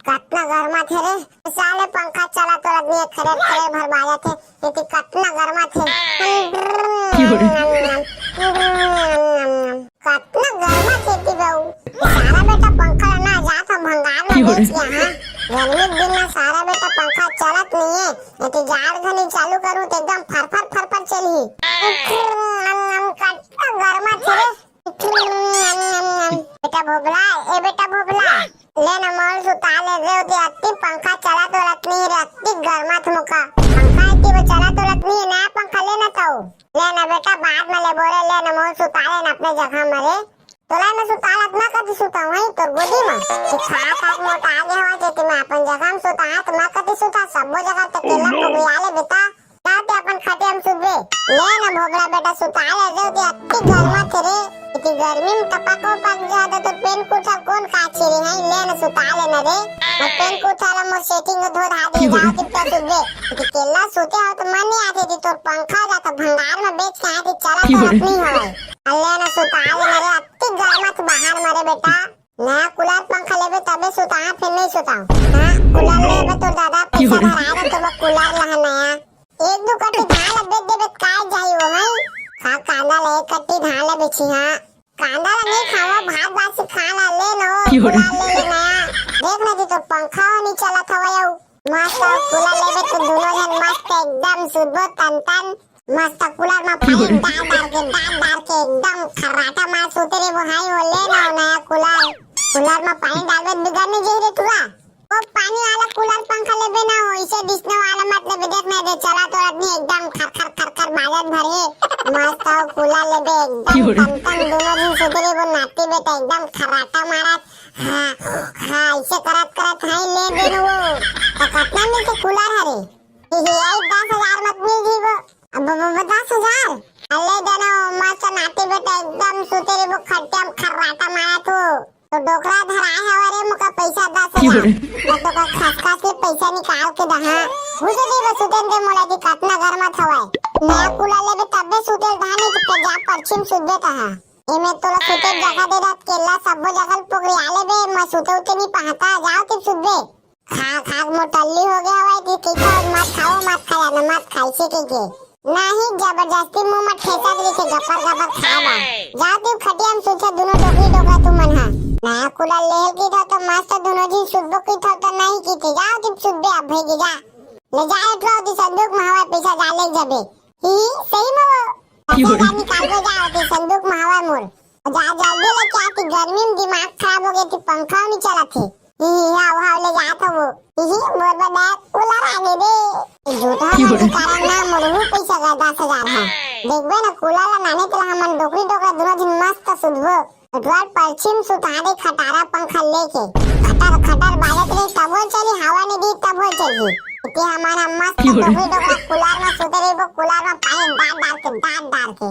कतना गरमा थे रे साले पंखा चला तो आदमी खरे खरे भर बाजा थे इतनी कतना गरमा थे कतना गरमा थे ती बहू सारा बेटा पंखा ना जाता भंगार में बेच गया हां गर्मी दिन में सारा बेटा पंखा चलत नहीं है इतनी जाड़ घनी चालू करूं तो एकदम फरफर चली कतना गरमा थे रे बेटा भोगला ए बेटा भोगला ले न मोल सुता ले रे उते अति पंखा चला तो रखनी है अति गरमात मुका पंखा इतनी वो चला तो रखनी है नया पंखा लेना तो ले न बेटा बाद में ले बोले ले न मोल सुता ले न अपने जगह मरे तो ले न सुता लत ना कदी सुता वहीं तो गोदी में खा खा मोटा आगे हुआ जेती मैं अपन जगह में सुता तो मैं कदी सुता सब जगह तक केला पगुयाले बेटा जाते अपन खटे हम सुबे ले न भोगला बेटा सुता ले रे उते अति गरमात रे इतनी गर्मी में टपको पक जाता तो पेन कुछ कौन काची रे है ले न सुता ले न रे मैं पेन कुछ आला मो सेटिंग धो धा दे जाओ कि तो सुबे कि केला सोते हो तो मन नहीं आती थी तो पंखा जाता भंगार में बेच के आती चला तो अपनी होए ले न सुता ले न रे अति गर्मत बाहर मरे बेटा नया कूलर पंखा लेबे तबे सुता फिर नहीं सुताऊं हां कूलर लेबे तो दादा पैसा भराए तो कूलर लहा नया एक दो कट्टी धान बेच देबे काय जाई हो है खा कांदा ले कट्टी धान ले बेची हां कांदा नहीं खावा भात भात से खाना ले लो कूलर ले लेना देख ना तो पंखा नहीं चला था वो मस्त कूलर लेबे तो दोनों जन मस्त एकदम सुबह तन मस्त कूलर में पानी डाल के एकदम खर्राटा मार सोते रे वो हाई वो ले ना नया कूलर में पानी डालबे बिगड़ने जे रे तुरा वो पानी वाला कूलर पंखा लेबे ना हो इसे डिस्ने वाला मतलब देख ना दे चला तो आदमी एकदम खर बाजत भरे मस्त कूलर लेबे एकदम तन दोनों दिन सोते रे वो नाती बेटा एकदम खर्राटा मारत हां इसे करत हाई ले देनो वो तो कितना में से कूलर हरे ये 10,000 मत मिल जी वो अब 10,000 अल्ले देना मस्त नाती बेटा एकदम सोते रे वो खट्टे खर्राटा मारत हो तो डोकरा धराए है अरे मुका पैसा 10,000 मैं तो का खास से पैसा निकाल के दहा घुसे दे बस उतन दे मोला की कितना गरमा थवाए नया कूलर लेबे तबे सुते धाने के जा पश्चिम सुबे कहा एमे तोला सुते जगह दे रात केला सब जगह पगड़ियाले बे मैं सुते उते नहीं पाता जाओ के सुबे खा मोटल्ली हो गया भाई की मत खाओ मत खाया न मत खाई से के नहीं जबरदस्ती मुंह में ठेसा दे के गपर खावा जाओ तू खटिया में सोचे दोनों डोकरा तू मन हा नया कूलर ले की था तो मस्त दोनों जी सुबह की था तो नहीं की थी जाओ तुम सुबह अब भेज जा ले जाए तो दी संदूक में हवा पैसा डाले जबे ही सही में पैसा निकाल के जाओ दी संदूक में हवा मोर जा जल्दी ले क्या थी गर्मी में दिमाग खराब हो गई थी पंखा नहीं चला थी ही हां ले जा था वो ही मोर बड़ा कूलर आगे दे झूठा कारण ना मोरू पैसा का 10,000 है देखबे ना कूलर लाने के लिए हमन डोकरा दोनों दिन मस्त सुबह द्वार पश्चिम सुतारे खटारा पंखा लेके खटर बाजत रही तब चली हवा नहीं दी तब चली इतने हमारा मस्त डोकरा कूलर में सुते रही वो कूलर में पानी डाल के